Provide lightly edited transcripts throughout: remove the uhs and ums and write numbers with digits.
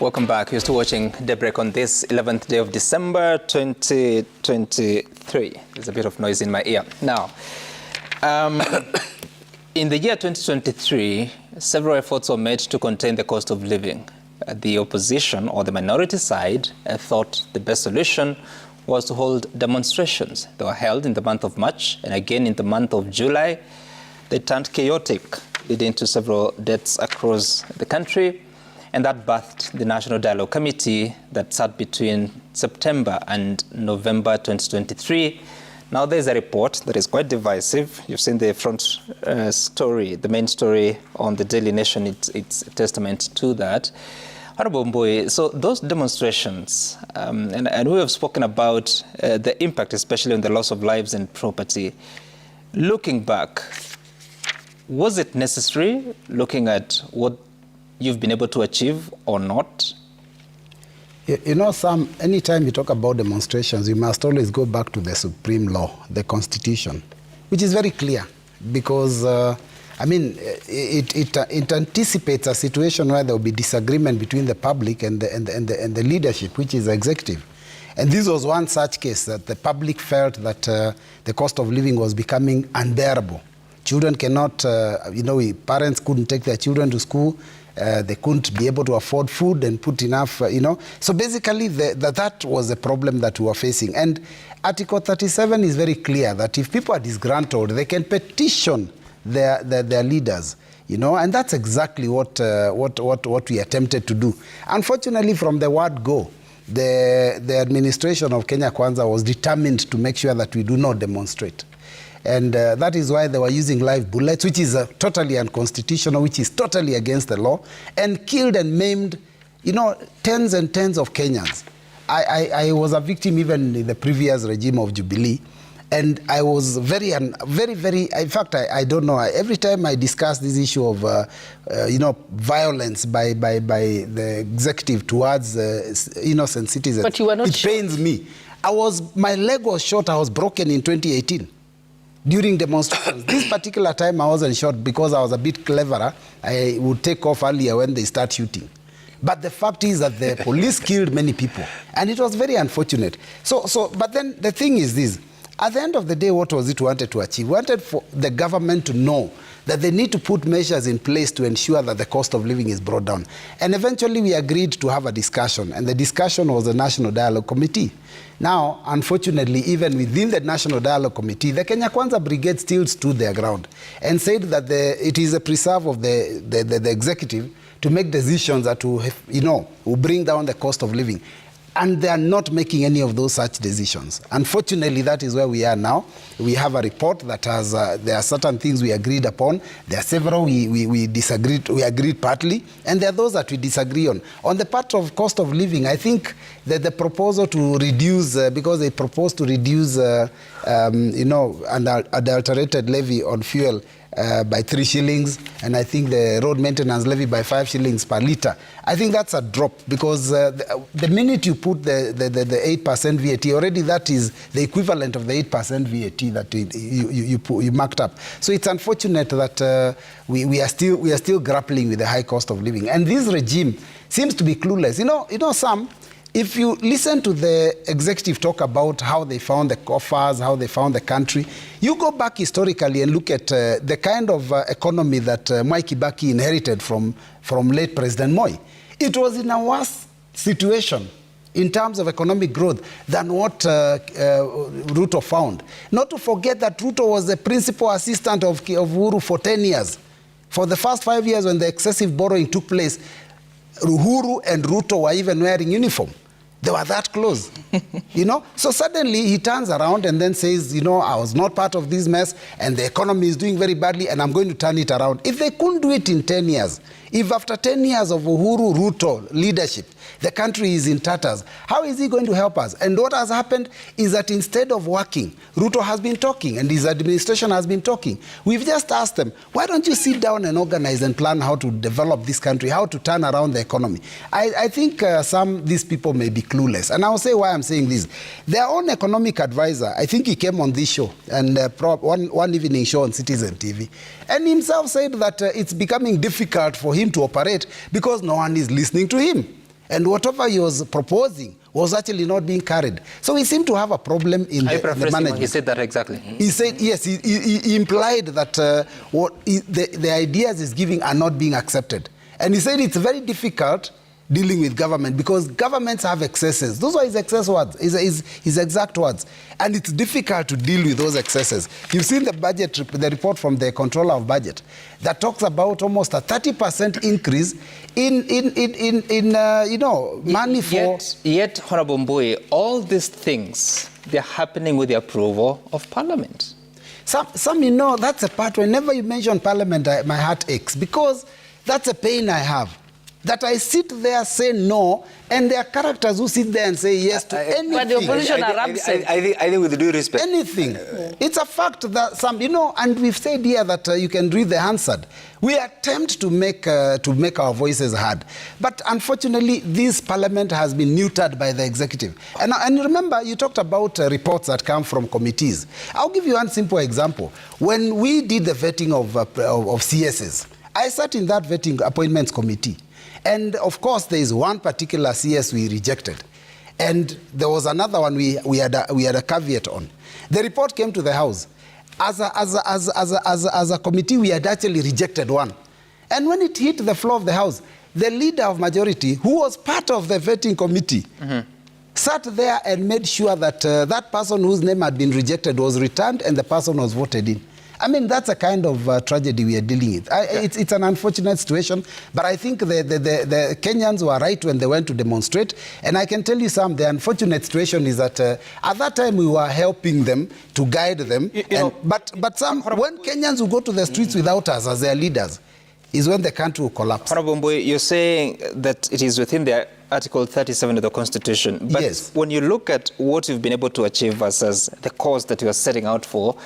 Welcome back. You're still watching Daybreak on this 11th day of December 2023. There's a bit of noise in my ear. Now, in the year 2023, several efforts were made to contain the cost of living. The opposition, or the minority side, thought the best solution was to hold demonstrations. They were held in the month of March and again in the month of July. They turned chaotic, leading to several deaths across the country. And that birthed the National Dialogue Committee that sat between September and November 2023. Now there's a report that is quite divisive. You've seen the front story, the main story on the Daily Nation. It's a testament to that. Honorable Mbui, so those demonstrations, and we have spoken about the impact, especially on the loss of lives and property. Looking back, was it necessary, looking at what you've been able to achieve or not? You know, Sam, anytime you talk about demonstrations, you must always go back to the supreme law, the Constitution, which is very clear because, it anticipates a situation where there will be disagreement between the public and the leadership, which is the executive. And this was one such case that the public felt that the cost of living was becoming unbearable. Children cannot, parents couldn't take their children to school. They couldn't be able to afford food and put enough, So basically, that was the problem that we were facing. And Article 37 is very clear that if people are disgruntled, they can petition their leaders, and that's exactly what we attempted to do. Unfortunately, from the word go, the administration of Kenya Kwanza was determined to make sure that we do not demonstrate. And that is why they were using live bullets, which is totally unconstitutional, which is totally against the law, and killed and maimed, tens and tens of Kenyans. I was a victim even in the previous regime of Jubilee, and I was very, in fact, I don't know, every time I discuss this issue of, violence by the executive towards innocent citizens, but you were not it pains me. My leg was shot, I was broken in 2018. During demonstrations. This particular time I wasn't shot because I was a bit cleverer. I would take off earlier when they start shooting. But the fact is that the police killed many people. And it was very unfortunate. But then the thing is this. At the end of the day, what was it we wanted to achieve? We wanted for the government to know that they need to put measures in place to ensure that the cost of living is brought down. And eventually we agreed to have a discussion. And the discussion was the National Dialogue Committee. Now, unfortunately, even within the National Dialogue Committee, the Kenya Kwanza Brigade still stood their ground and said that it is a preserve of the executive to make decisions that will bring down the cost of living. And they are not making any of those such decisions. Unfortunately, that is where we are now. We have a report that has, there are certain things we agreed upon. There are several we disagreed, we agreed partly, and there are those that we disagree on. On the part of cost of living, I think that the proposal to reduce, because they proposed to reduce, an adulterated levy on fuel by 3 shillings, and I think the road maintenance levy by 5 shillings per litre. I think that's a drop because the minute you put the 8% VAT, already that is the equivalent of the 8% VAT that you marked up. So it's unfortunate that we are still grappling with the high cost of living, and this regime seems to be clueless. Sam, if you listen to the executive talk about how they found the coffers, how they found the country, you go back historically and look at the kind of economy that Mwai Kibaki inherited from late President Moi. It was in a worse situation in terms of economic growth than what Ruto found. Not to forget that Ruto was the principal assistant of Uhuru for 10 years. For the first 5 years when the excessive borrowing took place, Uhuru and Ruto were even wearing uniform. They were that close, So suddenly he turns around and then says, I was not part of this mess and the economy is doing very badly and I'm going to turn it around. If they couldn't do it in 10 years, if after 10 years of Uhuru Ruto leadership, the country is in tatters, how is he going to help us? And what has happened is that instead of working, Ruto has been talking and his administration has been talking. We've just asked them, why don't you sit down and organize and plan how to develop this country, how to turn around the economy? I think these people may be clueless. And I'll say why I'm saying this. Their own economic advisor, I think he came on this show, and one evening show on Citizen TV, and himself said that it's becoming difficult for him to operate because no one is listening to him. And whatever he was proposing was actually not being carried. So we seem to have a problem in the management. He said that exactly. He said, yes, he implied that the ideas he's giving are not being accepted. And he said it's very difficult dealing with government because governments have excesses. Those are his excess words, his exact words. And it's difficult to deal with those excesses. You've seen the budget, the report from the Controller of Budget that talks about almost a 30% increase in money for... Yet, Honorable Mbui, all these things, they're happening with the approval of Parliament. Some that's a part, whenever you mention Parliament, my heart aches because that's a pain I have. That I sit there, say no, and there are characters who sit there and say yes to anything. But the opposition are absent. I think with due respect. Anything. It's a fact that some, and we've said here that you can read the Hansard. We attempt to make our voices heard. But unfortunately, this parliament has been neutered by the executive. And remember, you talked about reports that come from committees. I'll give you one simple example. When we did the vetting of CSs, I sat in that vetting appointments committee. And of course, there is one particular CS we rejected. And there was another one we had a caveat on. The report came to the House. As a committee, we had actually rejected one. And when it hit the floor of the House, the leader of majority, who was part of the vetting committee, sat there and made sure that that person whose name had been rejected was returned and the person was voted in. I mean, that's a kind of tragedy we are dealing with. It's an unfortunate situation, but I think the Kenyans were right when they went to demonstrate. And I can tell you the unfortunate situation is that at that time we were helping them to guide them. But when Kenyans will go to the streets without us as their leaders, is when the country will collapse. Honorable Mbui, you're saying that it is within the Article 37 of the Constitution. But yes, when you look at what you've been able to achieve versus the cause that you are setting out for,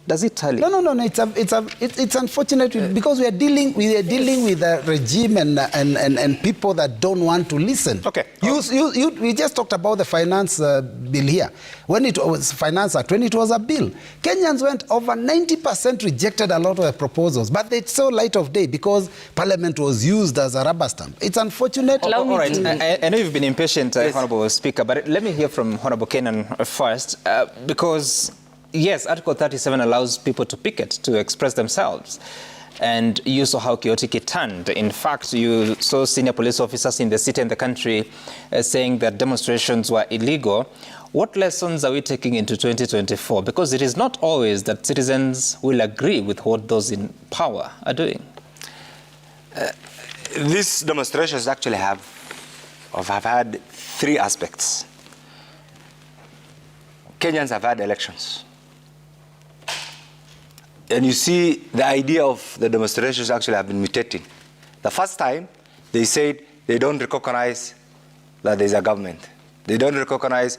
does it tally? No. It's unfortunate because we are dealing with a regime and people that don't want to listen. Okay. We just talked about the finance bill here. When it was Finance Act, when it was a bill, Kenyans went over 90% rejected a lot of the proposals, but they saw light of day because Parliament was used as a rubber stamp. It's unfortunate. All right. I know you've been impatient, yes, Honorable Speaker, but let me hear from Honorable Kenan first, because yes, Article 37 allows people to picket, to express themselves. And you saw how chaotic it turned. In fact, you saw senior police officers in the city and the country saying that demonstrations were illegal. What lessons are we taking into 2024? Because it is not always that citizens will agree with what those in power are doing. These demonstrations actually have had three aspects. Kenyans have had elections. And you see the idea of the demonstrations actually have been mutating. The first time, they said they don't recognize that there's a government. They don't recognize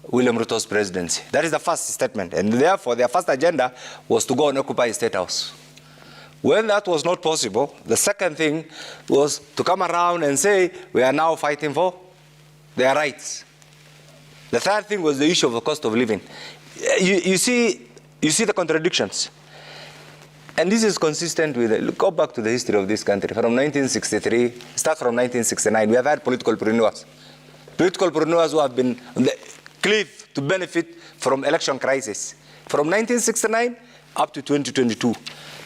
William Ruto's presidency. That is the first statement. And therefore, their first agenda was to go and occupy State House. When that was not possible, the second thing was to come around and say, we are now fighting for their rights. The third thing was the issue of the cost of living. You see the contradictions. And this is consistent with, go back to the history of this country. From 1963, start from 1969, we have had political preneurs. Political preneurs who have been on the cliff to benefit from election crisis. From 1969 up to 2022.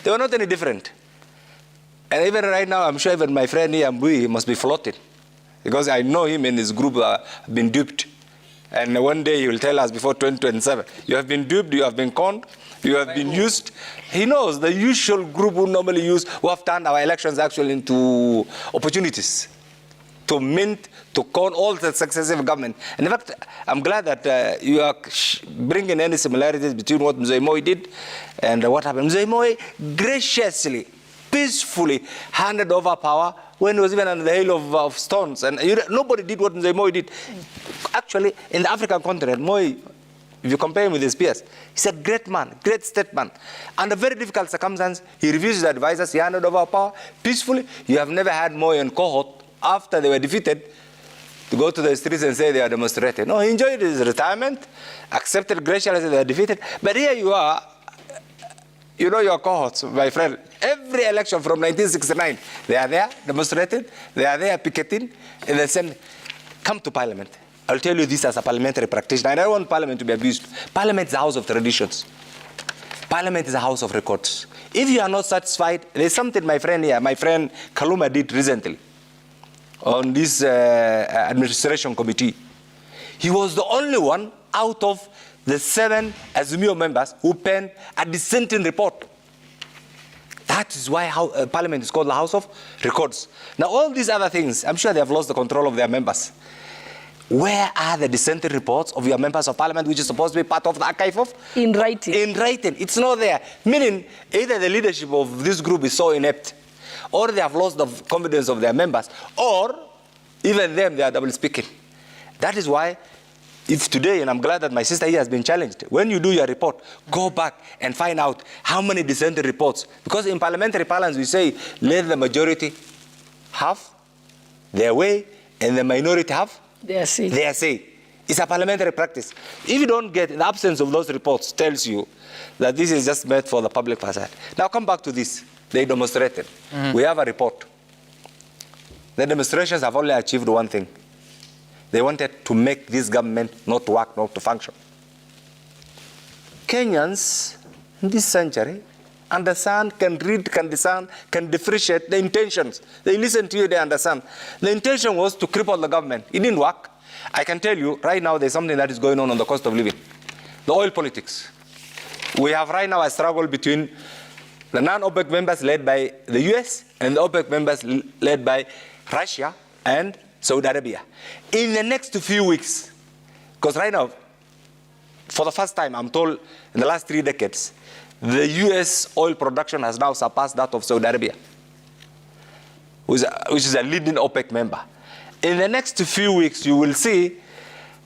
They were not any different. And even right now, I'm sure even my friend here, Mbui, must be floating. Because I know him and his group have been duped. And one day he will tell us before 2027, you have been duped, you have been conned, you have been used. He knows the usual group who normally use, who have turned our elections actually into opportunities to mint, to con all the successive government. And in fact, I'm glad that you are bringing any similarities between what Mzee Moi did and what happened. Mzee Moi graciously, peacefully handed over power when he was even on the hill of stones. And nobody did what Mzee Moi did. Actually, in the African continent, Moi, if you compare him with his peers, he's a great man, great statesman. Under very difficult circumstances, he refused his advisors, he handed over power peacefully. You have never had Moi and cohort, after they were defeated, to go to the streets and say they are demonstrating. No, he enjoyed his retirement, accepted graciously they were defeated. But here you are, You know your cohorts, my friend. Every election from 1969, they are there demonstrating, they are there picketing, and they send, come to parliament. I'll tell you this as a parliamentary practitioner. I don't want parliament to be abused. Parliament is a house of traditions. Parliament is a house of records. If you are not satisfied, there's something my friend here, my friend Kaluma did recently on this administration committee. He was the only one out of the 7 Azimio members who penned a dissenting report. That is why Parliament is called the House of Records. Now, all these other things, I'm sure they have lost the control of their members. Where are the dissenting reports of your members of Parliament, which is supposed to be part of the archive of? In writing. In writing. It's not there. Meaning, either the leadership of this group is so inept, or they have lost the confidence of their members, or even them, they are double speaking. That is why, if today, and I'm glad that my sister here has been challenged, when you do your report, go back and find out how many dissenting reports. Because in parliamentary parlance, we say, let the majority have their way, and the minority have They are saying. their say. It's a parliamentary practice. If you don't get, the absence of those reports tells you that this is just meant for the public facade. Now come back to this. They demonstrated. We have a report. The demonstrations have only achieved one thing. They wanted to make this government not to work, not to function. Kenyans in this century understand, can read, can discern, can differentiate the intentions. They listen to you, they understand. The intention was to cripple the government. It didn't work. I can tell you, right now there's something that is going on the cost of living. The oil politics. We have right now a struggle between the non-OPEC members led by the US and the OPEC members led by Russia and Saudi Arabia. In the next few weeks, because right now, for the first time, I'm told, in the last 3 decades, the US oil production has now surpassed that of Saudi Arabia, which is a leading OPEC member. In the next few weeks, you will see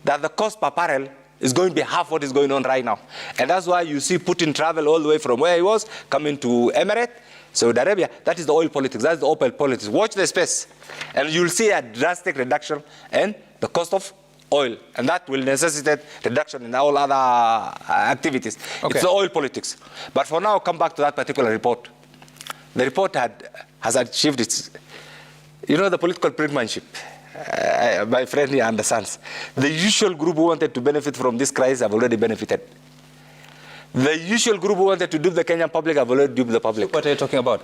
that the cost per barrel is going to be half what is going on right now. And that's why you see Putin travel all the way from where he was, coming to Emirates, Saudi Arabia. That is the oil politics. That's the oil politics. Watch the space. And you'll see a drastic reduction in the cost of oil. And that will necessitate reduction in all other activities. Okay. It's the oil politics. But for now, come back to that particular report. The report has achieved its, you know, the political brinkmanship. My friend here understands. The usual group who wanted to benefit from this crisis have already benefited. The usual group who wanted to dupe the Kenyan public have already duped the public. What are you talking about?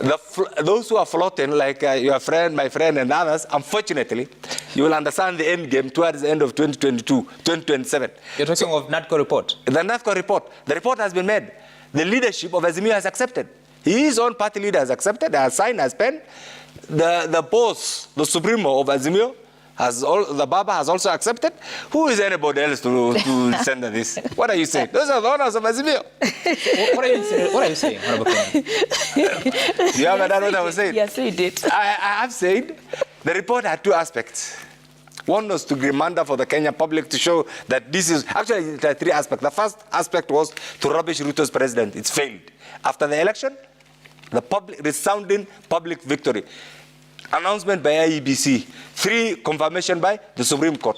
Those who are floating, like your friend, my friend, and others, unfortunately, you will understand the end game towards the end of 2022, 2027. You're talking of NADCO report. The NADCO report. The report has been made. The leadership of Azimio has accepted. His own party leader has accepted, has signed, has penned. The boss, the Supremo of Azimio, the Baba has also accepted. Who is anybody else to send this? What are you saying? Those are the owners of Azimio. What are you saying, Honorable Kenyan? You haven't done what I was saying? Yes, he did. I have said the report had 2 aspects. One was to reminder for the Kenyan public to show that this is, actually there are 3 aspects. The first aspect was to rubbish Ruto's president. It's failed. After the election, the resounding public victory. Announcement by IEBC, 3 confirmation by the Supreme Court.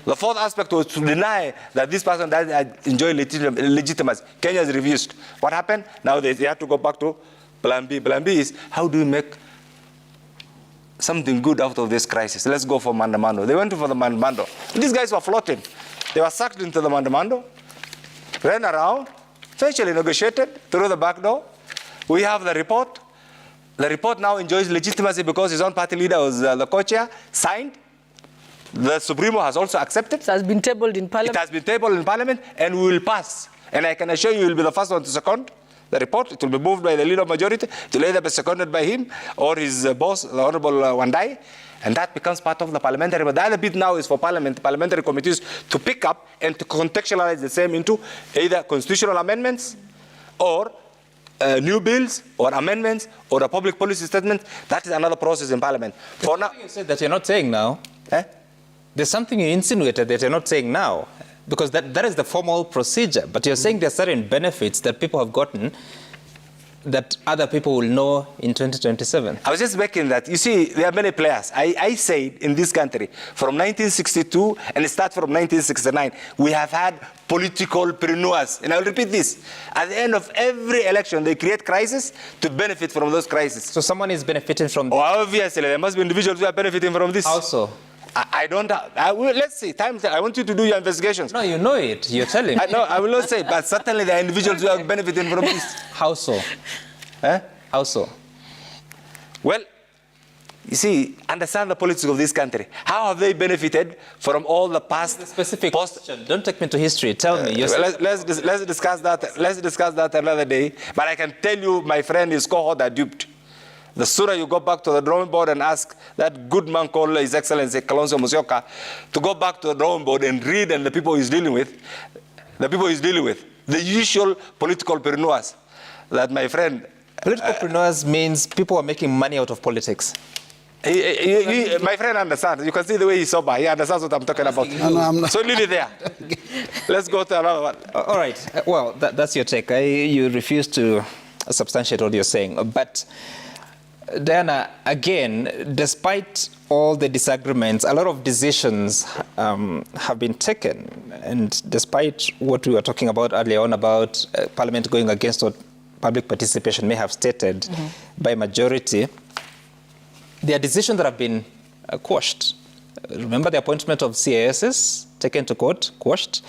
The 4th aspect was to deny that this person doesn't enjoy legitimacy. Kenya has refused. What happened? Now they have to go back to Plan B. Plan B is, how do we make something good out of this crisis? Let's go for Mandamando. They went for the Mandamando. These guys were floating. They were sucked into the Mandamando, ran around, eventually negotiated through the back door. We have the report. The report now enjoys legitimacy because his own party leader was the co-chair, signed. The Supremo has also accepted. It has been tabled in It Parliament. has been tabled in Parliament and we will pass. And I can assure you will be the first one to second the report. It will be moved by the leader of majority. It will either be seconded by him or his boss, the Honorable Wandai. And that becomes part of the parliamentary. But the other bit now is for parliamentary committees to pick up and to contextualize the same into either constitutional amendments or new bills or amendments or a public policy statement. That is another process in Parliament. For now, You said that you're not saying now. eh? There's something you insinuated that you're not saying now, because that is the formal procedure. But you're saying there are certain benefits that people have gotten that other people will know in 2027? I was just making that. You see, there are many players. I said in this country, from 1962 and start from 1969, we have had political preneurs. And I'll repeat this. At the end of every election, they create crises to benefit from those crises. So someone is benefiting from Oh, obviously, there must be individuals who are benefiting from this. Also. I don't. Let's see. I want you to do your investigations. No, you know it. You're telling me. No, I will not say, but certainly there are individuals who are benefiting from this. How so? Eh? How so? Well, you see, understand the politics of this country. How have they benefited from all the past? The specific question. Don't take me to history. Tell me. Let's discuss that. Let's discuss that another day. But I can tell you, my friend, his cohort are duped. The sooner you go back to the drawing board and ask that good man called His Excellency Kalonzo Musyoka to go back to the drawing board and read and the people he's dealing with, the usual political preneurs that my friend. Political preneurs means people are making money out of politics. My friend understands. You can see the way he's sober. He understands what I'm talking about. No, I'm not. So leave it there. Let's go to another one. All right. Well, that's your take. You refuse to substantiate what you're saying. But Diana, again, despite all the disagreements, a lot of decisions have been taken. And despite what we were talking about earlier on about Parliament going against what public participation may have stated by majority, there are decisions that have been quashed. Remember the appointment of CASs taken to court, quashed.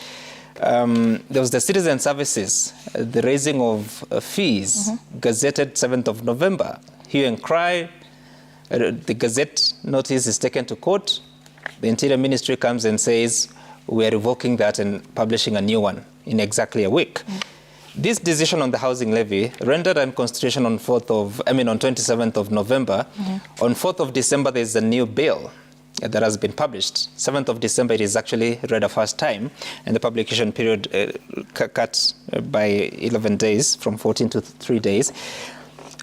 There was the citizen services, the raising of fees, gazetted 7th of November. Hue and cry, the Gazette notice is taken to court. The Interior Ministry comes and says, we are revoking that and publishing a new one in exactly a week. This decision on the housing levy rendered unconstitutional on 27th of November. On 4th of December, there's a new bill that has been published. 7th of December, it is actually read a first time, and the publication period cut by 11 days, from 14 to 3 days.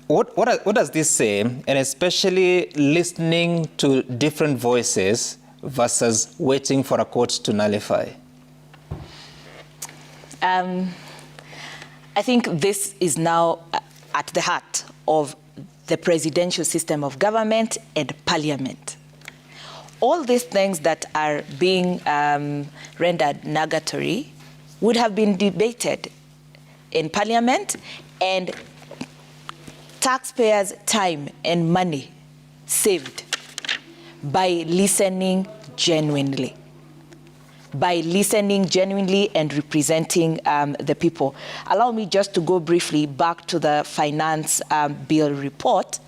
What does this say, and especially listening to different voices versus waiting for a court to nullify? I think this is now at the heart of the presidential system of government and parliament. All these things that are being rendered nugatory would have been debated in parliament, and taxpayers' time and money saved by listening genuinely. By listening genuinely and representing the people. Allow me just to go briefly back to the finance bill report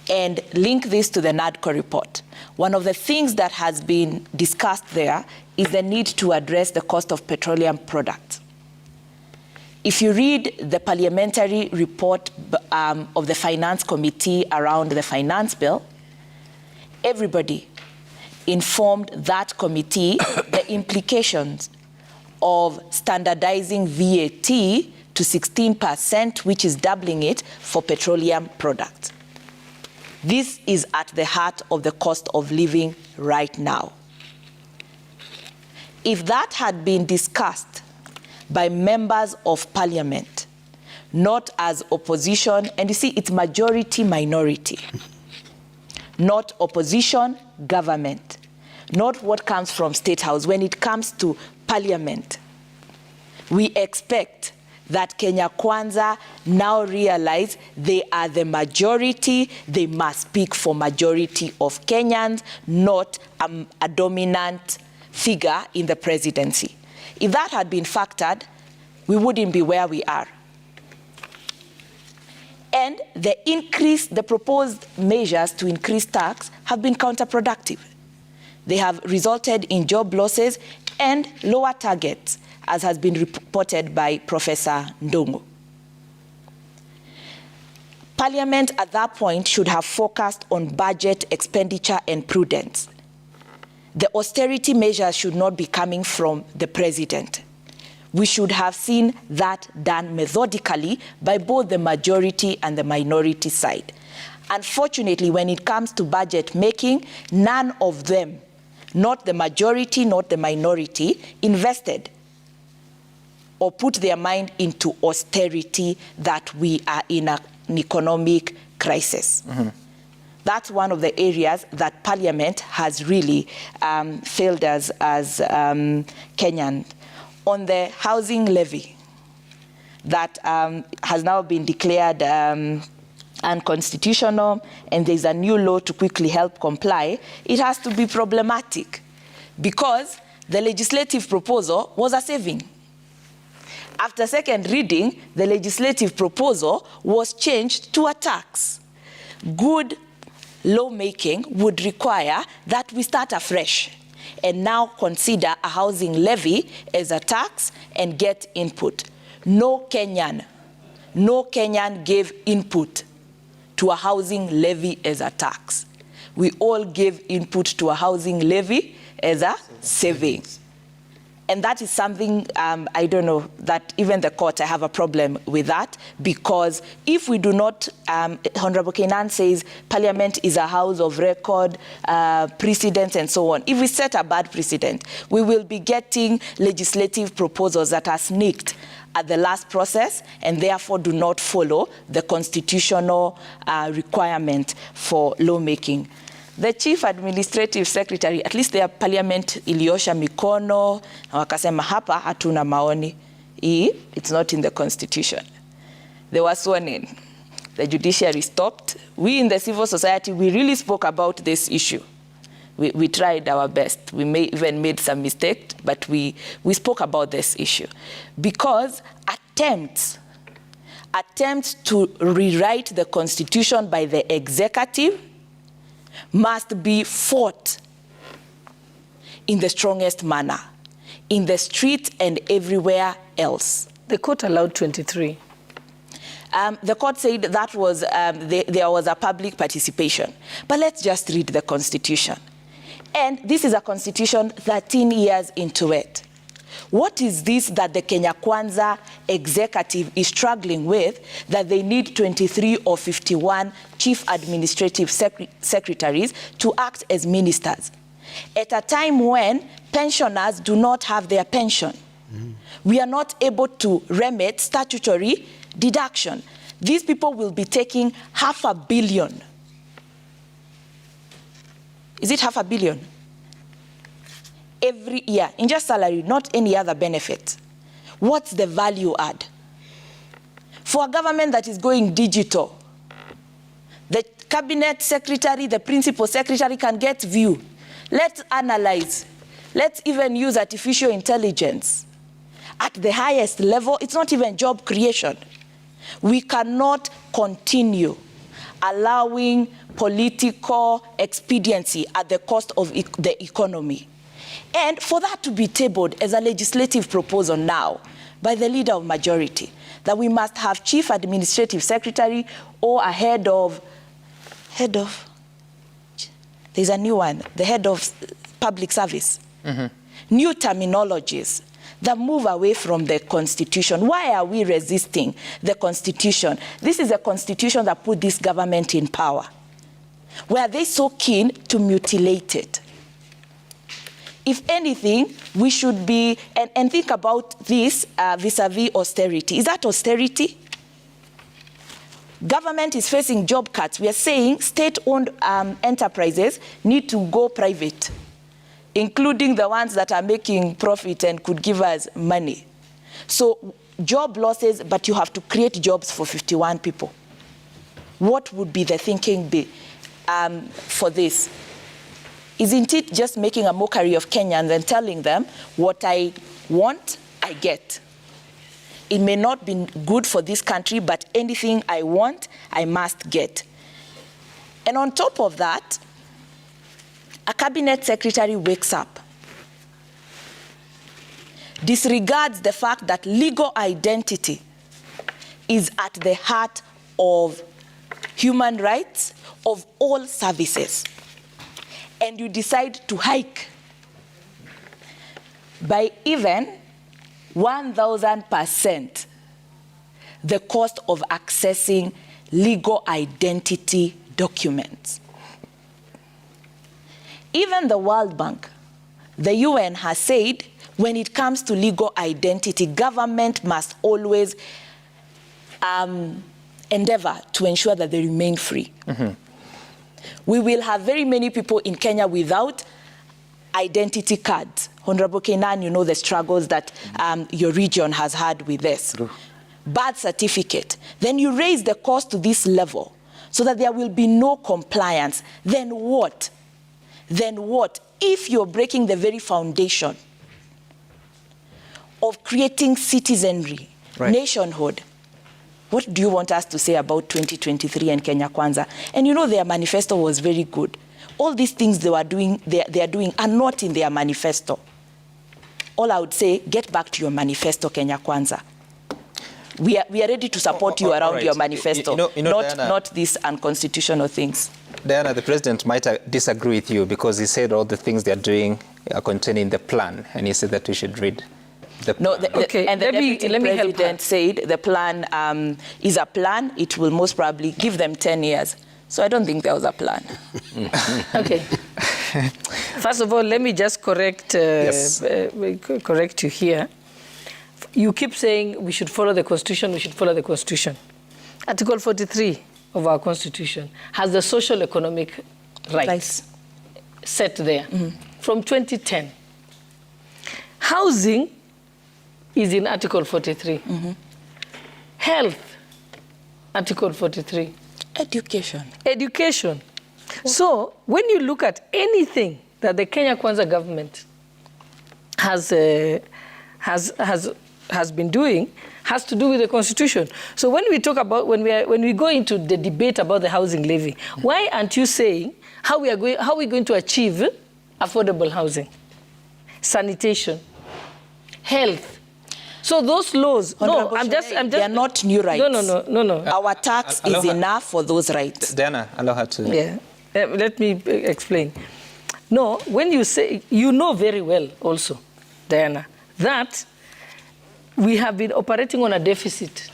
and link this to the NADCO report. One of the things that has been discussed there is the need to address the cost of petroleum products. If you read the parliamentary report of the Finance Committee around the finance bill, everybody informed that committee the implications of standardizing VAT to 16%, which is doubling it for petroleum products. This is at the heart of the cost of living right now. If that had been discussed by members of parliament, not as opposition, and you see it's majority minority, not opposition, government, not what comes from State House. When it comes to parliament, we expect that Kenya Kwanza now realize they are the majority, they must speak for majority of Kenyans, not a dominant figure in the presidency. If that had been factored, we wouldn't be where we are. And the proposed measures to increase tax have been counterproductive. They have resulted in job losses and lower targets, as has been reported by Professor Ndungu. Parliament at that point should have focused on budget expenditure and prudence. The austerity measures should not be coming from the president. We should have seen that done methodically by both the majority and the minority side. Unfortunately, when it comes to budget making, none of them, not the majority, not the minority, invested. or put their mind into austerity that we are in an economic crisis. That's one of the areas that Parliament has really failed us as Kenyan. On the housing levy that has now been declared unconstitutional, and there's a new law to quickly help comply, it has to be problematic because the legislative proposal was a saving. After second reading, the legislative proposal was changed to a tax. Good lawmaking would require that we start afresh and now consider a housing levy as a tax and get input. No Kenyan gave input to a housing levy as a tax. We all gave input to a housing levy as a savings. And that is something, I don't know, that even the court, I have a problem with that, because if we do not, Honorable Keynan says Parliament is a house of record, precedents and so on. If we set a bad precedent, we will be getting legislative proposals that are sneaked at the last process and therefore do not follow the constitutional requirement for lawmaking. The Chief Administrative Secretary, at least their Parliament iliosha mikono, na wakasema hapa hatuna maoni. It's not in the Constitution. They were sworn in. The judiciary stopped. We in the civil society, we really spoke about this issue. We tried our best. We even made some mistakes, but we spoke about this issue. Because attempts to rewrite the Constitution by the executive must be fought in the strongest manner, in the street and everywhere else. The court allowed 23. The court said that was there was a public participation. But let's just read the Constitution. And this is a Constitution 13 years into it. What is this that the Kenya Kwanza executive is struggling with, that they need 23 or 51 chief administrative secretaries to act as ministers at a time when pensioners do not have their pension? We are not able to remit statutory deduction. These people will be taking $500 million. Is it $500 million? Every year, in just salary, not any other benefit. What's the value add? For a government that is going digital, the cabinet secretary, the principal secretary can get view. Let's analyze. Let's even use artificial intelligence. At the highest level, it's not even job creation. We cannot continue allowing political expediency at the cost of the economy. And for that to be tabled as a legislative proposal now by the leader of majority, that we must have chief administrative secretary or a head of, there's a new one, the head of public service. New terminologies that move away from the Constitution. Why are we resisting the Constitution? This is a Constitution that put this government in power. Why are they so keen to mutilate it? If anything, we should be, and think about this vis-a-vis austerity. Is that austerity? Government is facing job cuts. We are saying state-owned enterprises need to go private, including the ones that are making profit and could give us money. So job losses, but you have to create jobs for 51 people. What would be the thinking be for this? Isn't it just making a mockery of Kenyans and telling them what I want, I get? It may not be good for this country, but anything I want, I must get. And on top of that, a cabinet secretary wakes up, disregards the fact that legal identity is at the heart of human rights of all services. And you decide to hike by even 1,000% the cost of accessing legal identity documents. Even the World Bank, the UN has said when it comes to legal identity, government must always endeavor to ensure that they remain free. We will have very many people in Kenya without identity cards. Honorable Kenan, you know the struggles that your region has had with this. True. Birth certificate. Then you raise the cost to this level so that there will be no compliance. Then what? Then what? If you're breaking the very foundation of creating citizenry, nationhood, what do you want us to say about 2023 and Kenya Kwanza? And you know their manifesto was very good. All these things they are doing are not in their manifesto. All I would say, get back to your manifesto, Kenya Kwanza. We are ready to support you around your manifesto, not these unconstitutional things. Diana, the president might disagree with you because he said all the things they are doing are contained in the plan, and he said that we should read the plan. No, and the let me help president said the plan is a plan. It will most probably give them 10 years. So I don't think there was a plan. Okay. First of all, let me just correct you here. You keep saying we should follow the Constitution, we should follow the Constitution. Article 43 of our Constitution has the social economic rights set there from 2010. Housing is in Article 43. Health, Article 43. Education. So when you look at anything that the Kenya Kwanza government has been doing, has to do with the Constitution. So when we talk about when we go into the debate about the housing levy, why aren't you saying how we going to achieve affordable housing, sanitation, health? So those laws, they are not new rights. No. Our tax is enough for those rights. Diana, allow her to. Yeah, let me explain. No, when you say, you know very well also, Diana, that we have been operating on a deficit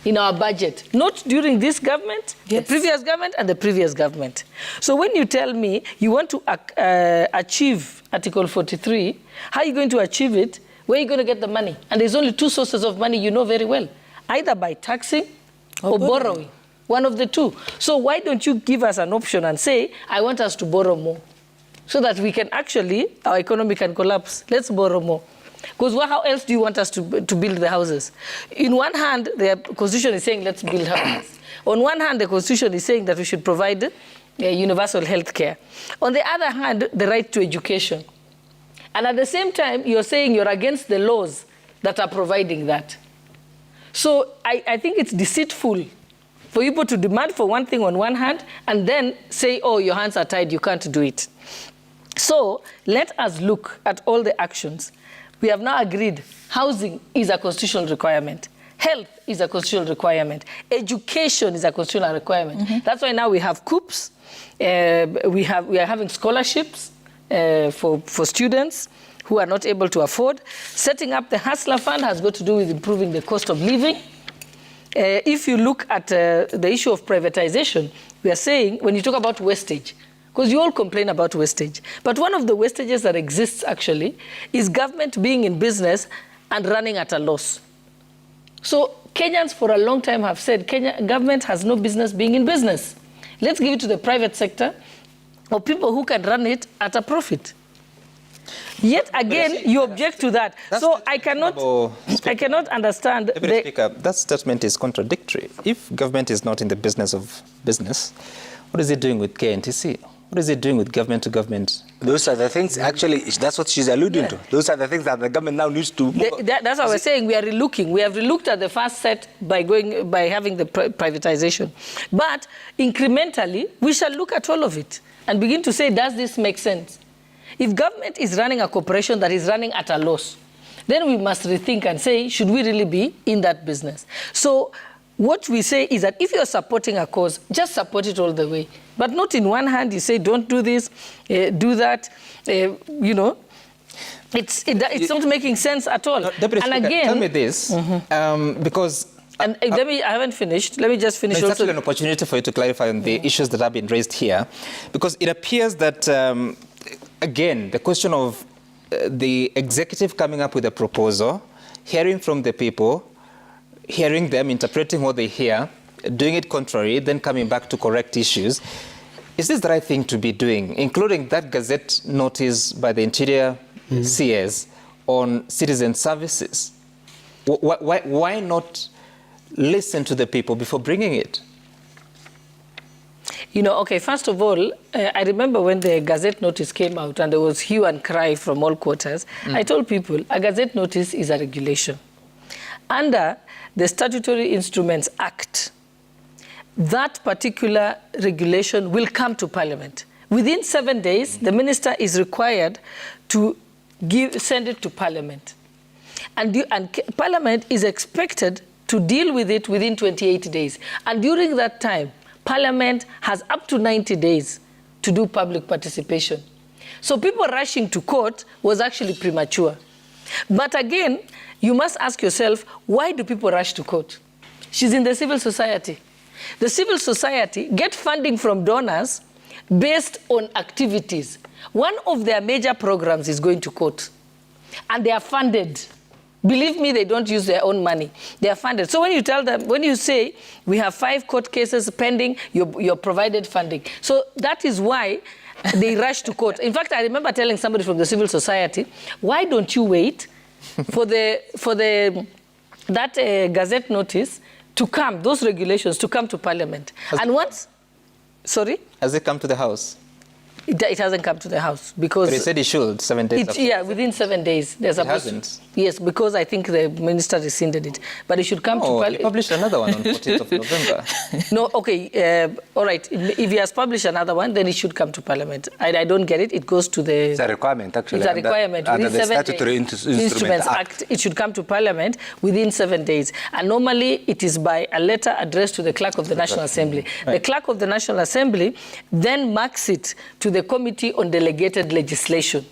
in our budget, not during this government, the previous government, and the previous government. So when you tell me you want to achieve Article 43, how are you going to achieve it? Where are you going to get the money? And there's only two sources of money you know very well, either by taxing or borrowing, one of the two. So why don't you give us an option and say, I want us to borrow more, so that we can actually, our economy can collapse. Let's borrow more. Because how else do you want us to build the houses? In one hand, the Constitution is saying let's build houses. On one hand, the Constitution is saying that we should provide universal health care. On the other hand, the right to education. And at the same time, you're saying you're against the laws that are providing that. So I think it's deceitful for people to demand for one thing on one hand and then say, oh, your hands are tied, you can't do it. So let us look at all the actions. We have now agreed housing is a constitutional requirement. Health is a constitutional requirement. Education is a constitutional requirement. That's why now we have COOPs. We are having scholarships for students who are not able to afford. Setting up the Hustler Fund has got to do with improving the cost of living. If you look at the issue of privatization, we are saying, when you talk about wastage, because you all complain about wastage, but one of the wastages that exists actually is government being in business and running at a loss. So Kenyans for a long time have said Kenya government has no business being in business. Let's give it to the private sector or people who can run it at a profit. Yet again, you object to that. So I cannot understand. Speaker, that statement is contradictory. If government is not in the business of business, what is it doing with KNTC? What is it doing with government to government? Those are the things, actually, that's what she's alluding to. Those are the things that the government now needs to... That's what we're saying. We are relooking. We have relooked at the first set by having the privatization. But incrementally, we shall look at all of it and begin to say, does this make sense? If government is running a corporation that is running at a loss, then we must rethink and say, should we really be in that business? So what we say is that if you're supporting a cause, just support it all the way. But not in one hand, you say, don't do this, do that, you know. It's not making sense at all. No, Deputy Speaker, again, tell me this, because... And I haven't finished. Let me just finish. It's actually an opportunity for you to clarify on the issues that have been raised here, because it appears that, again, the question of the executive coming up with a proposal, hearing from the people, hearing them, interpreting what they hear, doing it contrary, then coming back to correct issues. Is this the right thing to be doing, including that Gazette notice by the Interior CS on citizen services? Why not listen to the people before bringing it? You know, okay, first of all, I remember when the Gazette notice came out and there was hue and cry from all quarters, I told people a Gazette notice is a regulation. Under the Statutory Instruments Act, that particular regulation will come to Parliament. Within 7 days, the minister is required to send it to Parliament. And Parliament is expected to deal with it within 28 days. And during that time, Parliament has up to 90 days to do public participation. So people rushing to court was actually premature. But again, you must ask yourself, why do people rush to court? She's in the civil society. The civil society get funding from donors based on activities. One of their major programs is going to court. And they are funded. Believe me, they don't use their own money. They are funded. So when you tell them, when you say, we have 5 court cases pending, you're provided funding. So that is why they rush to court. In fact, I remember telling somebody from the civil society, why don't you wait for that Gazette notice to come, those regulations to come to Parliament? And once, sorry? Has it come to the House? It hasn't come to the House because... But he said he should, 7 days after. Yeah, within 7 days. There's it hasn't? Yes, because I think the minister rescinded it. But it should come to Parliament. He published another one on 14th of November. No, okay, all right. If he has published another one, then it should come to Parliament. I don't get it. It goes to the... It's a requirement, actually. It's a requirement. Under within the 7 Statutory Instruments Act. It should come to Parliament within 7 days. And normally, it is by a letter addressed to the Clerk of the National Assembly. Right. The Clerk of the National Assembly then marks it to the Committee on Delegated Legislation.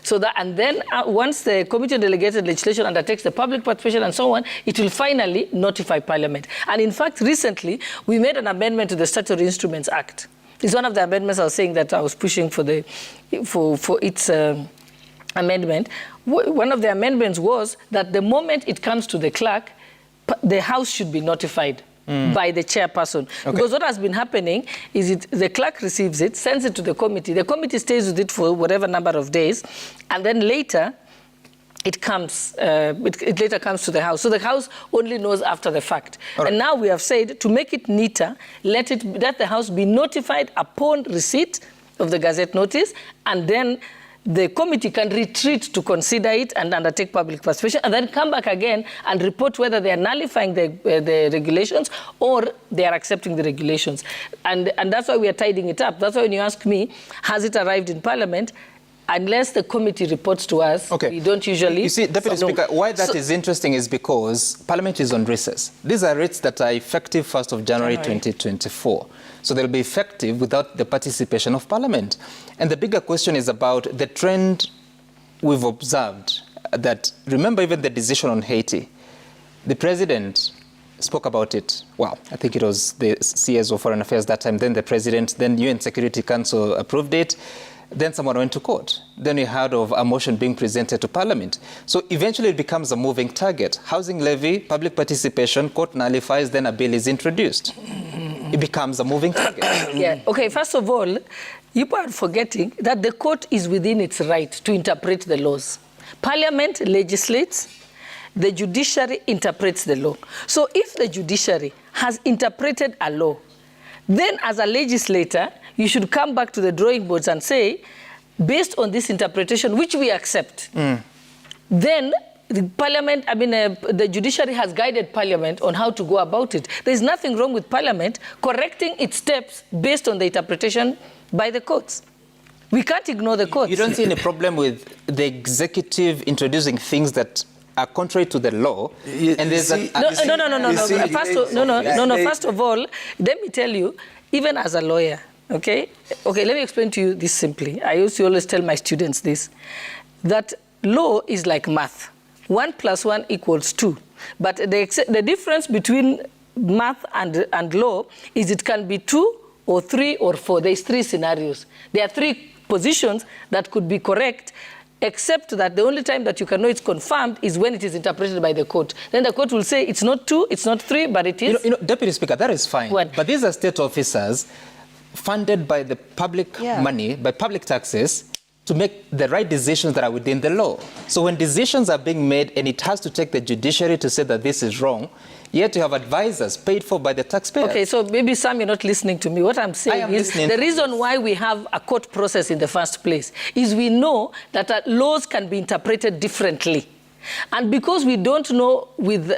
So that, and then once the Committee on Delegated Legislation undertakes the public participation and so on, it will finally notify Parliament. And in fact, recently, we made an amendment to the Statutory Instruments Act. It's one of the amendments I was saying that I was pushing for its amendment. One of the amendments was that the moment it comes to the clerk, the House should be notified by the chairperson. Okay. Because what has been happening is the clerk receives it, sends it to the committee stays with it for whatever number of days, and then later it comes, it later comes to the House. So the House only knows after the fact. Right. And now we have said, to make it neater, let the House be notified upon receipt of the Gazette notice, and then the committee can retreat to consider it and undertake public participation, and then come back again and report whether they are nullifying the regulations or they are accepting the regulations. And that's why we are tidying it up. That's why when you ask me, has it arrived in Parliament? Unless the committee reports to us, we don't usually... You see, Deputy Speaker, why that is interesting is because Parliament is on recess. These are rates that are effective 1st of January 2024. So they'll be effective without the participation of Parliament. And the bigger question is about the trend we've observed that, remember even the decision on Haiti, the President spoke about it. Well, I think it was the CS of Foreign Affairs that time, then the President, then UN Security Council approved it. Then someone went to court. Then we heard of a motion being presented to Parliament. So eventually it becomes a moving target. Housing levy, public participation, court nullifies, then a bill is introduced. It becomes a moving target. Yeah. Okay, first of all, you are forgetting that the court is within its right to interpret the laws. Parliament legislates, the judiciary interprets the law. So if the judiciary has interpreted a law, then as a legislator, you should come back to the drawing boards and say, based on this interpretation, which we accept, then the Parliament, the judiciary has guided Parliament on how to go about it. There's nothing wrong with Parliament correcting its steps based on the interpretation by the courts. We can't ignore the courts. You don't see any problem with the executive introducing things that are contrary to the law? And there's No. First of all, let me tell you, even as a lawyer, okay, let me explain to you this simply. I used to always tell my students this, that law is like math. 1 + 1 = 2. But the difference between math and law is it can be 2 or 3 or 4. There's 3 scenarios. There are 3 positions that could be correct except that the only time that you can know it's confirmed is when it is interpreted by the court. Then the court will say it's not 2, it's not 3, but it is. Deputy Speaker, that is fine. What? But these are state officers funded by the public money, by public taxes, to make the right decisions that are within the law. So when decisions are being made and it has to take the judiciary to say that this is wrong, yet you have advisors paid for by the taxpayers. Okay, so maybe Sam, you're not listening to me. What I'm saying is the reason why we have a court process in the first place is we know that laws can be interpreted differently. And because we don't know with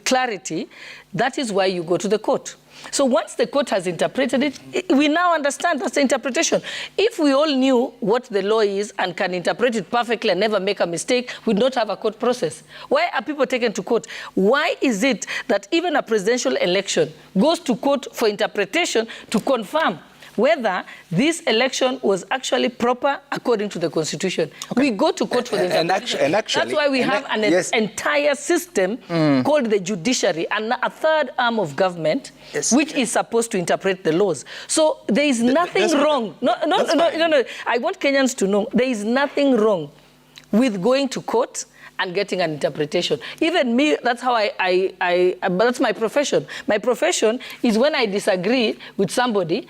clarity, that is why you go to the court. So once the court has interpreted it, we now understand that's the interpretation. If we all knew what the law is and can interpret it perfectly and never make a mistake, we'd not have a court process. Why are people taken to court? Why is it that even a presidential election goes to court for interpretation to confirm whether this election was actually proper according to the Constitution? Okay. We go to court for the interpretation. That's why we have an entire system called the judiciary and a third arm of government, which is supposed to interpret the laws. So there is nothing wrong. No. I want Kenyans to know there is nothing wrong with going to court and getting an interpretation. Even me, that's how that's my profession. My profession is when I disagree with somebody,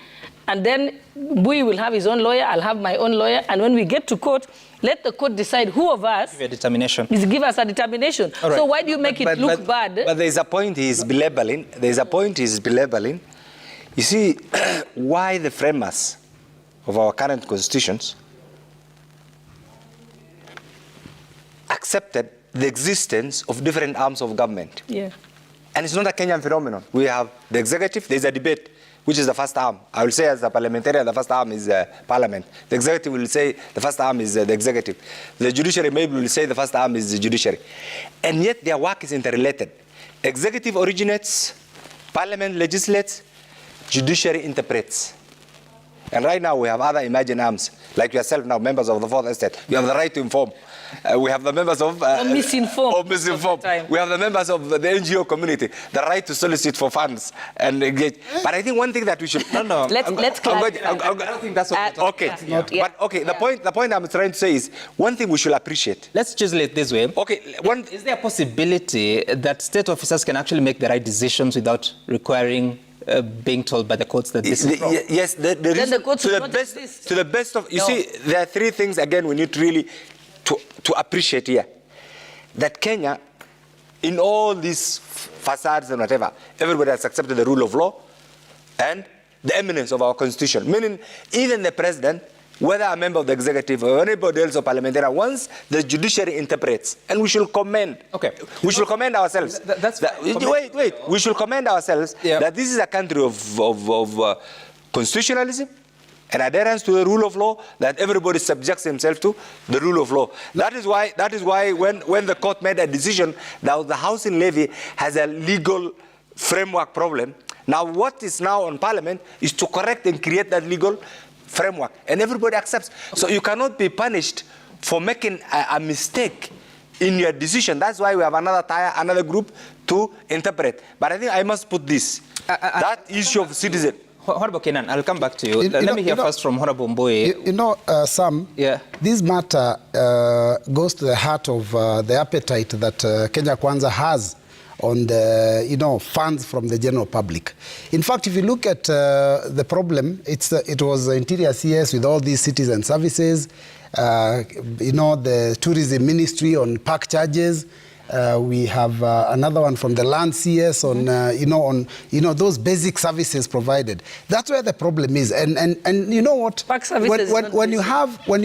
and then Bui will have his own lawyer, I'll have my own lawyer, and when we get to court, let the court decide who of us give us a determination. Right. So why do you make it look bad? But there's a point he's belabeling. You see, why the framers of our current constitutions accepted the existence of different arms of government. Yeah. And it's not a Kenyan phenomenon. We have the executive, there's a debate, which is the first arm. I will say as a parliamentarian, the first arm is parliament. The executive will say the first arm is the executive. The judiciary maybe will say the first arm is the judiciary. And yet their work is interrelated. Executive originates, parliament legislates, judiciary interprets. And right now we have other imagined arms, like yourself now, members of the Fourth Estate. You have the right to inform. We have the members of... misinform. We have the members of the NGO community, the right to solicit for funds and engage. But I think one thing that we should... No. Let's clarify. I don't think that's what okay. But okay, the point I'm trying to say is, one thing we should appreciate. Let's chisel it this way. Okay. Is there a possibility that state officers can actually make the right decisions without requiring being told by the courts that this is wrong? Yes, then the courts will not exist. To the best of... You see, there are three things, again, we need really to appreciate here. That Kenya, in all these facades and whatever, everybody has accepted the rule of law and the eminence of our constitution. Meaning, even the president, whether a member of the executive or anybody else or parliamentarian, once the judiciary interprets, and we should commend. Okay. We should commend ourselves. Wait. We should commend ourselves that this is a country of constitutionalism and adherence to the rule of law, that everybody subjects himself to the rule of law. That is why when the court made a decision that the housing levy has a legal framework problem, now what is now on Parliament is to correct and create that legal framework, and everybody accepts. So you cannot be punished for making a mistake in your decision. That's why we have another group to interpret. But I think I must put this, that issue of citizen. Honorable Kenan, I'll come back to you. Let me hear first from Honorable Mbowe. Sam, this matter goes to the heart of the appetite that Kenya Kwanza has on the funds from the general public. In fact, if you look at the problem, it was the Interior CS with all these citizen services, the tourism ministry on park charges. We have another one from the land CS on those basic services provided. That's where the problem is. And you know what? Park services when you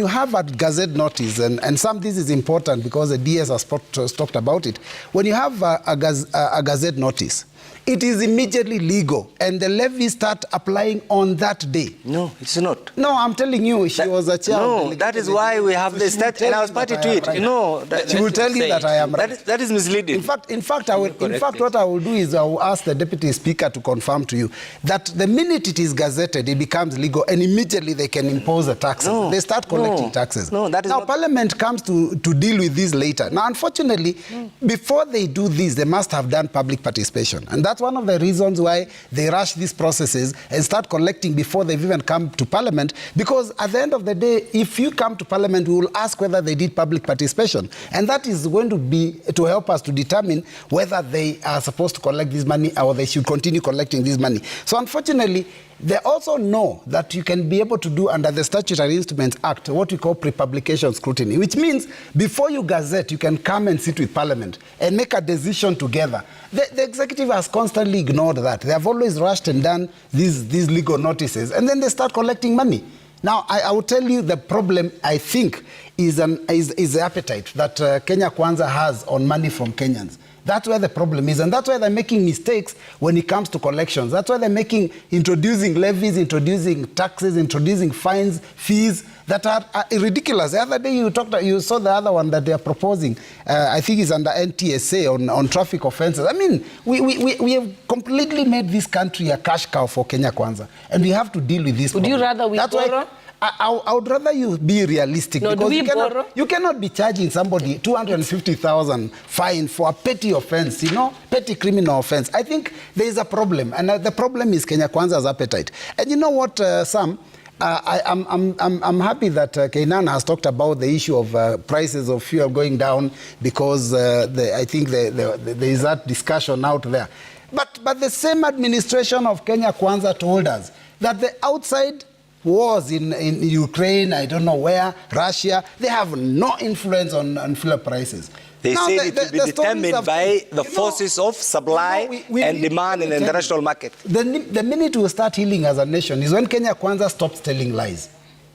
have a Gazette notice, and this is important because the DS has talked about it. When you have a Gazette notice, it is immediately legal, and the levies start applying on that day. No, it's not. No, I'm telling you, she was a chair. No, that is why we have this. And I was party to it. Right. No, she will tell you that I am right. That is misleading. In fact, what I will do is I will ask the Deputy Speaker to confirm to you that the minute it is gazetted, it becomes legal, and immediately they can impose the taxes. They start collecting taxes. No, that is now not... Parliament comes to deal with this later. Now, unfortunately, before they do this, they must have done public participation. And that's one of the reasons why they rush these processes and start collecting before they've even come to Parliament. Because at the end of the day, if you come to Parliament, we will ask whether they did public participation. And that is going to be to help us to determine whether they are supposed to collect this money or they should continue collecting this money. So unfortunately, they also know that you can be able to do under the Statutory Instruments Act what we call pre-publication scrutiny, which means before you gazette, you can come and sit with Parliament and make a decision together. The executive has constantly ignored that. They have always rushed and done these legal notices, and then they start collecting money. Now, I will tell you the problem, I think, is the appetite that Kenya Kwanza has on money from Kenyans. That's where the problem is, and that's why they're making mistakes when it comes to collections. That's why they're introducing levies, introducing taxes, introducing fines, fees that are ridiculous. The other day you saw the other one that they are proposing. I think it's under NTSA on traffic offences. I mean, we have completely made this country a cash cow for Kenya Kwanza, and we have to deal with this. Would you rather we borrow? I would rather you be realistic. No, because you cannot be charging somebody 250,000 fine for a petty offense, petty criminal offense. I think there is a problem, and the problem is Kenya Kwanza's appetite. And you know what, Sam? I'm happy that Keinan has talked about the issue of prices of fuel going down because I think there is that discussion out there. But the same administration of Kenya Kwanza told us that the outside wars in Ukraine, I don't know where, Russia, they have no influence on fuel prices. They Now, said it will be determined by the forces of supply and demand in the international market. The minute we start healing as a nation is when Kenya Kwanza stops telling lies.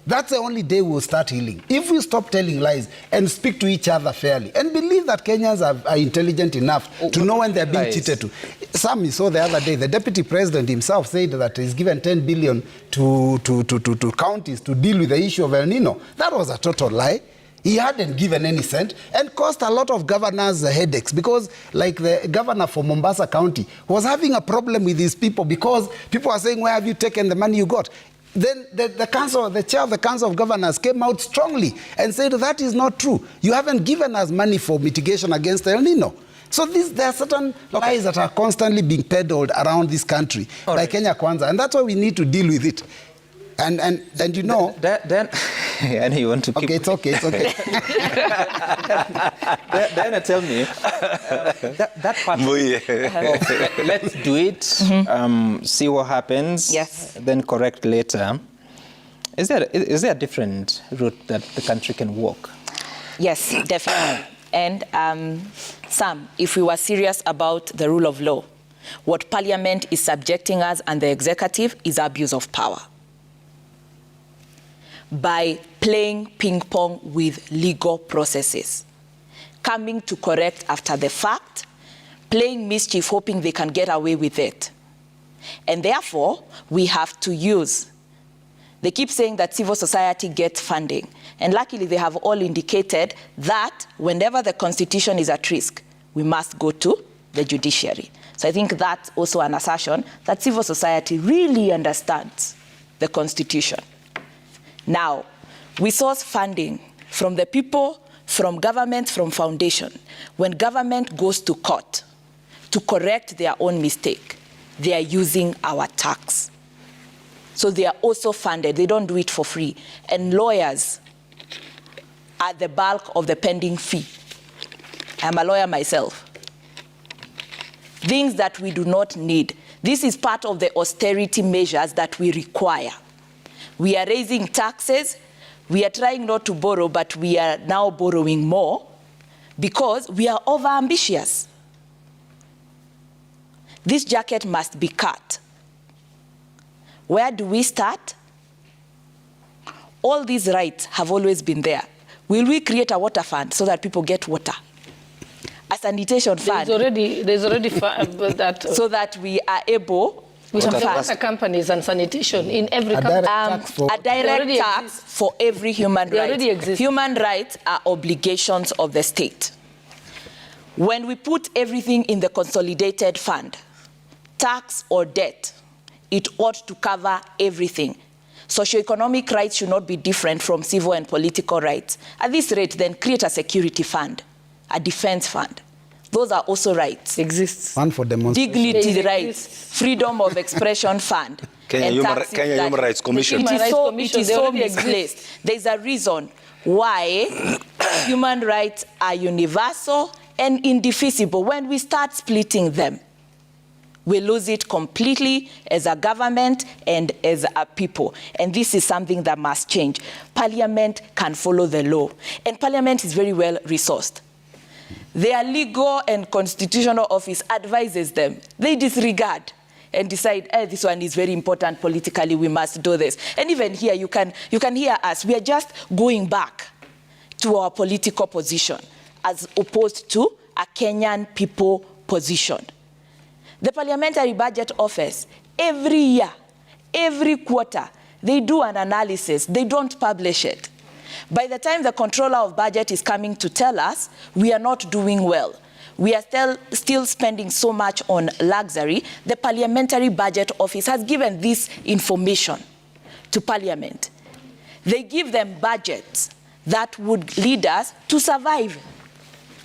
That's the only day we'll start healing. If we stop telling lies and speak to each other fairly and believe that Kenyans are intelligent enough to know when they're being cheated to. Some you saw the other day, the deputy president himself said that he's given 10 billion to counties to deal with the issue of El Nino. That was a total lie. He hadn't given any cent and caused a lot of governors headaches because like the governor for Mombasa County was having a problem with these people because people are saying, where have you taken the money you got? Then the chair of the Council of Governors came out strongly and said that is not true. You haven't given us money for mitigation against El Nino. So there are certain lies that are constantly being peddled around this country by Kenya Kwanza, and that's why we need to deal with it. And you know... Then and you want to keep... Okay, it's okay. Then tell me, that part of, let's do it, see what happens, Yes. then correct later. Is there a different route that the country can walk? Yes, definitely. And Sam, if we were serious about the rule of law, what Parliament is subjecting us and the executive is abuse of power. By playing ping pong with legal processes, coming to correct after the fact, playing mischief, hoping they can get away with it. And therefore, we have to use. They keep saying that civil society gets funding. And luckily, they have all indicated that whenever the Constitution is at risk, we must go to the judiciary. So I think that's also an assertion that civil society really understands the Constitution. Now, we source funding from the people, from government, from foundation. When government goes to court to correct their own mistake, they are using our tax. So they are also funded. They don't do it for free. And lawyers are the bulk of the pending fee. I'm a lawyer myself. Things that we do not need. This is part of the austerity measures that we require. We are raising taxes. We are trying not to borrow, but we are now borrowing more because we are over-ambitious. This jacket must be cut. Where do we start? All these rights have always been there. Will we create a water fund so that people get water? A sanitation fund. There's already that. So that we are able... We have water companies and sanitation in every A country. A direct tax for every human right. They already exist. Human rights are obligations of the state. When we put everything in the consolidated fund, tax or debt, it ought to cover everything. Socioeconomic rights should not be different from civil and political rights. At this rate, then create a security fund, a defense fund, Those are also rights. Exists. One for demonstration. Dignity They rights, exist. freedom of expression fund. Kenya and Human- taxes Kenya that- Human Rights Commission. It Human is Rights so, Commission, it is they so already exist. misplaced. There's a reason why human rights are universal and indefeasible. When we start splitting them, we lose it completely as a government and as a people. And this is something that must change. Parliament can follow the law. And Parliament is very well resourced. Their legal and constitutional office advises them. They disregard and decide, this one is very important politically, we must do this. And even here, you can hear us. We are just going back to our political position as opposed to a Kenyan people position. The Parliamentary Budget Office, every year, every quarter, they do an analysis. They don't publish it. By the time the Controller of Budget is coming to tell us, we are not doing well. We are still spending so much on luxury. The Parliamentary Budget Office has given this information to Parliament. They give them budgets that would lead us to survive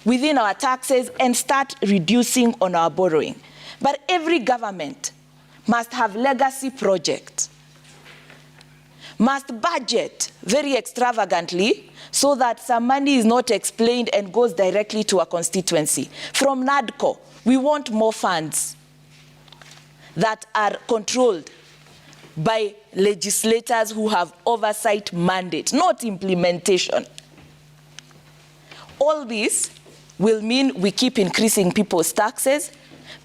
within our taxes and start reducing on our borrowing. But every government must have legacy projects, must budget very extravagantly so that some money is not explained and goes directly to a constituency. From NADCO, we want more funds that are controlled by legislators who have oversight mandate, not implementation. All this will mean we keep increasing people's taxes.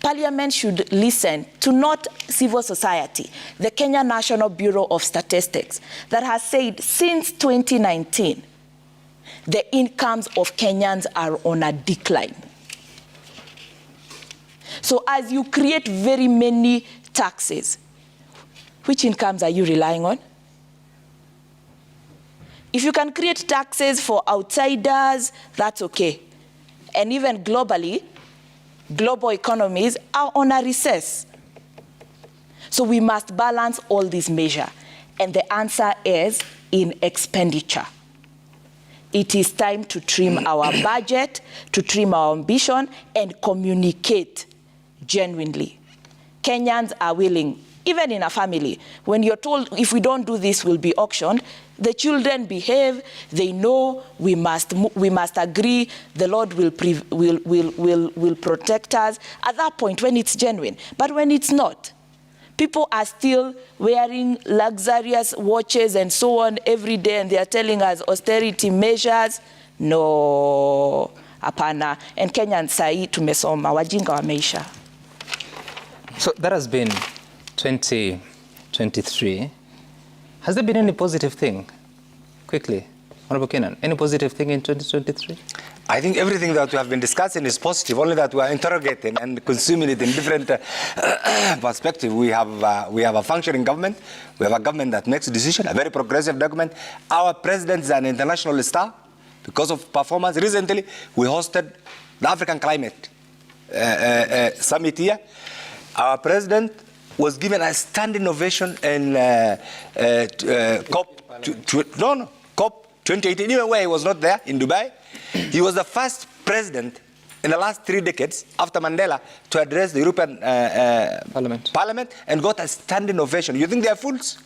Parliament should listen to not civil society, the Kenya National Bureau of Statistics, that has said since 2019, the incomes of Kenyans are on a decline. So as you create very many taxes, which incomes are you relying on? If you can create taxes for outsiders, that's okay. And even globally, global economies are on a recess. So we must balance all these measures. And the answer is in expenditure. It is time to trim our budget, to trim our ambition, and communicate genuinely. Kenyans are willing, even in a family, when you're told if we don't do this, we'll be auctioned, the children behave, they know we must agree, the Lord will protect us at that point when it's genuine. But when it's not, people are still wearing luxurious watches and so on every day, and they are telling us austerity measures. No, hapana. And Kenyans sai tumesoma, wajinga wameisha. So that has been 2023. Has there been any positive thing? Quickly, Honorable Kenan, any positive thing in 2023? I think everything that we have been discussing is positive, only that we are interrogating and consuming it in different perspectives. We have a functioning government. We have a government that makes decisions, a very progressive government. Our president is an international star because of performance. Recently, we hosted the African Climate Summit here. Our president was given a standing ovation in COP 2018, even where he was not there in Dubai. He was the first president in the last 3 decades after Mandela to address the European Parliament and got a standing ovation. You think they are fools?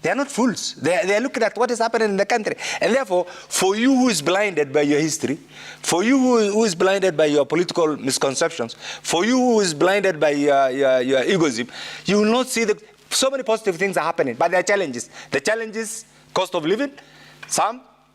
They are not fools. They are looking at what is happening in the country. And therefore, for you who is blinded by your history, for you who is blinded by your political misconceptions, for you who is blinded by your egoism, you will not see that so many positive things are happening, but there are challenges. The challenges, cost of living,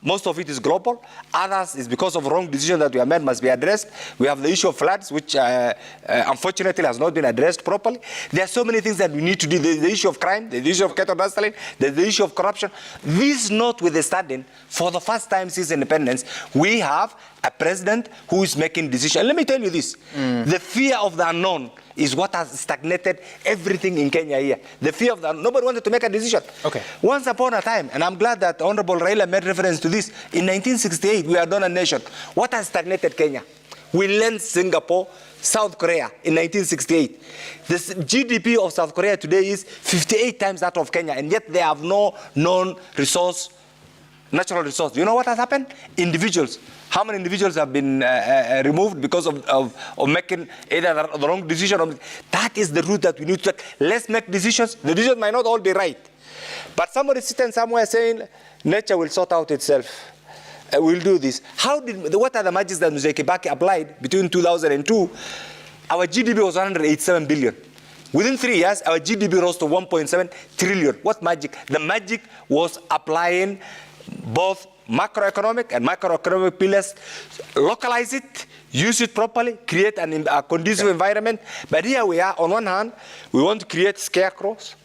most of it is global. Others is because of wrong decisions that we have made must be addressed. We have the issue of floods, which unfortunately has not been addressed properly. There are so many things that we need to do. There's the issue of crime, there's the issue of cattle rustling, there's the issue of corruption. This notwithstanding, for the first time since independence, we have a president who is making decisions. And let me tell you this, the fear of the unknown is what has stagnated everything in Kenya here. The fear of the unknown. Nobody wanted to make a decision. Okay. Once upon a time, and I'm glad that Honorable Raila made reference to this, in 1968, we are done a nation. What has stagnated Kenya? We lent Singapore, South Korea in 1968. The GDP of South Korea today is 58 times that of Kenya, and yet they have no known resource natural resource. You know what has happened? Individuals. How many individuals have been removed because of making either the wrong decision? Or, that is the route that we need to take. Let's make decisions. The decisions might not all be right. But somebody sitting somewhere saying, nature will sort out itself. We'll do this. What are the magics that Mzee Kibaki applied between 2002? Our GDP was 187 billion. Within 3 years, our GDP rose to 1.7 trillion. What magic? The magic was applying both macroeconomic and microeconomic pillars, localize it, use it properly, create a conducive environment. But here we are, on one hand, we want to create scarecrows,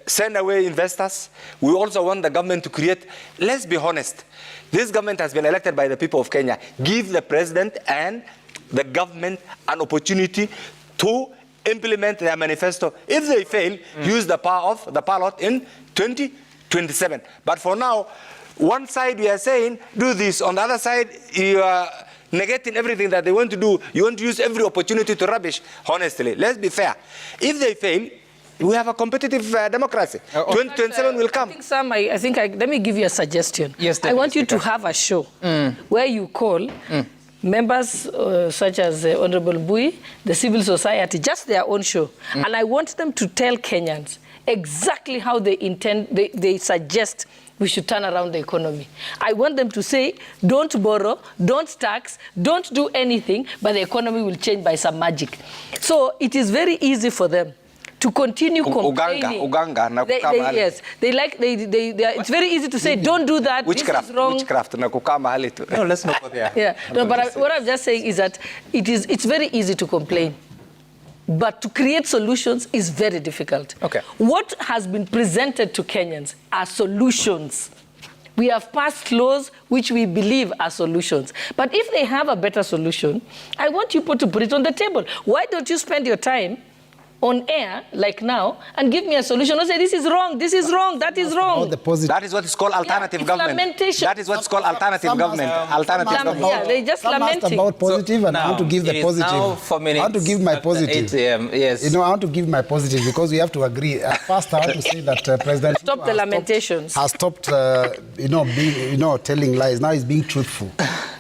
send away investors. We also want the government to create, let's be honest, this government has been elected by the people of Kenya. Give the president and the government an opportunity to implement their manifesto. If they fail, use the power of the ballot in 2027. But for now, one side we are saying, do this. On the other side, you are negating everything that they want to do. You want to use every opportunity to rubbish, honestly. Let's be fair. If they fail, we have a competitive democracy. 2027 will come. I think, Sam, let me give you a suggestion. Yes, I want you to have a show where you call members such as Honorable Bui, the civil society, just their own show. And I want them to tell Kenyans exactly how they suggest we should turn around the economy. I want them to say, don't borrow, don't tax, don't do anything, but the economy will change by some magic. So it is very easy for them to continue complaining. Yes, it's very easy to say, don't do that, Witchcraft, this is wrong. witchcraft. No, let's not go there. Yeah, no, but what I'm just saying is that it's very easy to complain. But to create solutions is very difficult. Okay. What has been presented to Kenyans are solutions. We have passed laws which we believe are solutions. But if they have a better solution, I want you to put it on the table. Why don't you spend your time on air, like now, and give me a solution? Don't say, this is wrong, that is wrong. That is what is called alternative government. Lamentation. That is what's called alternative government. Yeah, they're just lamenting. About positive, and I want to give the positive. Now 4 minutes. I want to give my positive. 8 a.m. Yes. You know, I want to give my positive because we have to agree. First, I want to say that President Stop the lamentations. has stopped, telling lies. Now he's being truthful.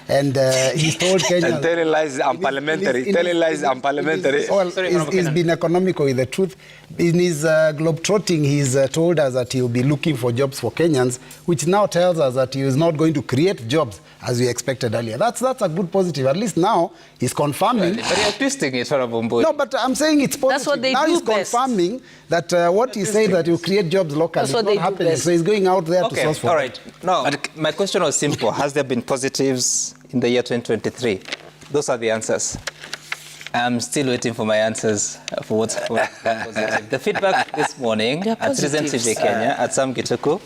And he's told Kenyans... And telling lies is unparliamentary. Telling lies is unparliamentary. Well, he's been economical with the truth. In his globetrotting, he's told us that he'll be looking for jobs for Kenyans, which now tells us that he is not going to create jobs as we expected earlier. That's a good positive. At least now he's confirming... But you're twisting it, Honorable Mbui. No, but I'm saying it's positive. That's what they now do he's best. Confirming that what he said that you create jobs locally That's is what not they do happening. best. So he's going out there to source for all right. No, my question was simple. Has there been positives in the year 2023? Those are the answers. I'm still waiting for my answers for what's positive. The feedback this morning at Citizen TV Kenya, at Sam Gituku,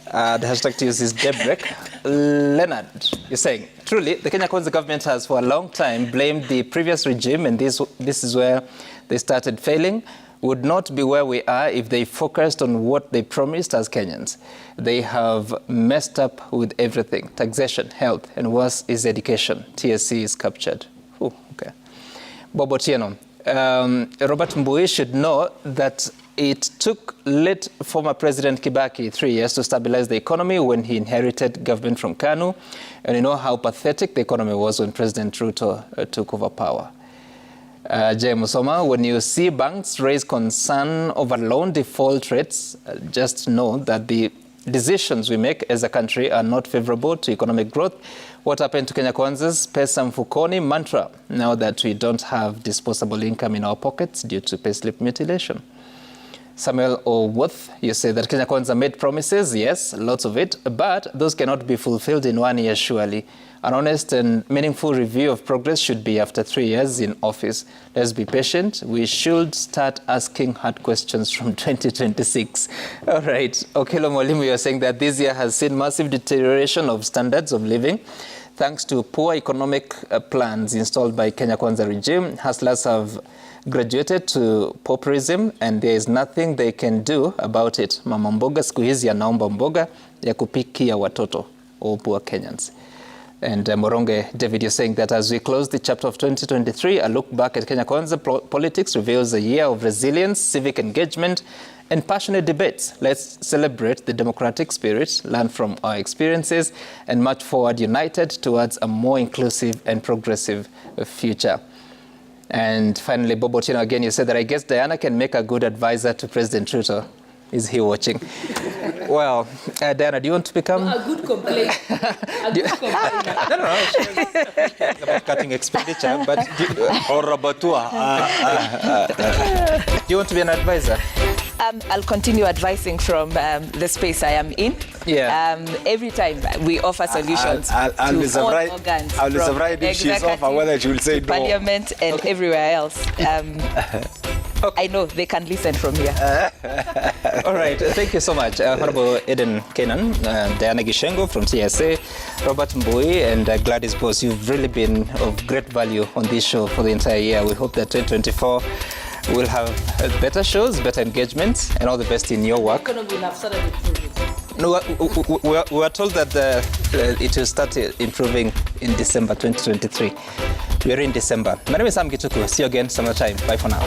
the hashtag to use is daybreak. Leonard, you're saying, truly, the Kenya Kwanza government has for a long time blamed the previous regime, and this is where they started failing. Would not be where we are if they focused on what they promised as Kenyans. They have messed up with everything: taxation, health, and worse is education. TSC is captured. Ooh, okay. Bobo Tieno, Robert Mbui should know that it took late former President Kibaki 3 years to stabilize the economy when he inherited government from KANU. And you know how pathetic the economy was when President Ruto took over power. Jay Musoma, when you see banks raise concern over loan default rates, just know that the decisions we make as a country are not favorable to economic growth. What happened to Kenya Kwanza's pesa mfukoni mantra now that we don't have disposable income in our pockets due to payslip mutilation? Samuel Oworth, you say that Kenya Kwanza made promises, yes, lots of it, but those cannot be fulfilled in 1 year, surely. An honest and meaningful review of progress should be after 3 years in office. Let's be patient. We should start asking hard questions from 2026. All right. Okelo Mwalimu, you're saying that this year has seen massive deterioration of standards of living. Thanks to poor economic plans installed by Kenya Kwanza regime, hustlers have graduated to pauperism and there is nothing they can do about it. Mama mboga siku hizi anaomba mboga ya kupikia watoto, all poor Kenyans. And Moronge, David, you're saying that as we close the chapter of 2023, a look back at Kenya Kwanza politics reveals a year of resilience, civic engagement, and passionate debates. Let's celebrate the democratic spirit, learn from our experiences, and march forward united towards a more inclusive and progressive future. And finally, Bob Otieno, again, you said that I guess Diana can make a good advisor to President Ruto. Is he watching? Well, Diana, do you want to become... A good complaint. A good complaint. No. It's about cutting expenditure, but... Or Rabatua. Do you want to be an advisor? I'll continue advising from the space I am in. Yeah. Every time we offer solutions I'll be to all surprised. organs, I'll be from surprised if she's executive off or whether she will say to no. Parliament and everywhere else. I know they can listen from here. All right, thank you so much. Honorable Eden Kenan, Diana Gishengo from TSA, Robert Mbui, and Gladys Bose. You've really been of great value on this show for the entire year. We hope that 2024 will have better shows, better engagements, and all the best in your work. No, we were told that it will start improving in December 2023. We are in December. My name is Sam Gituku. See you again some other time. Bye for now.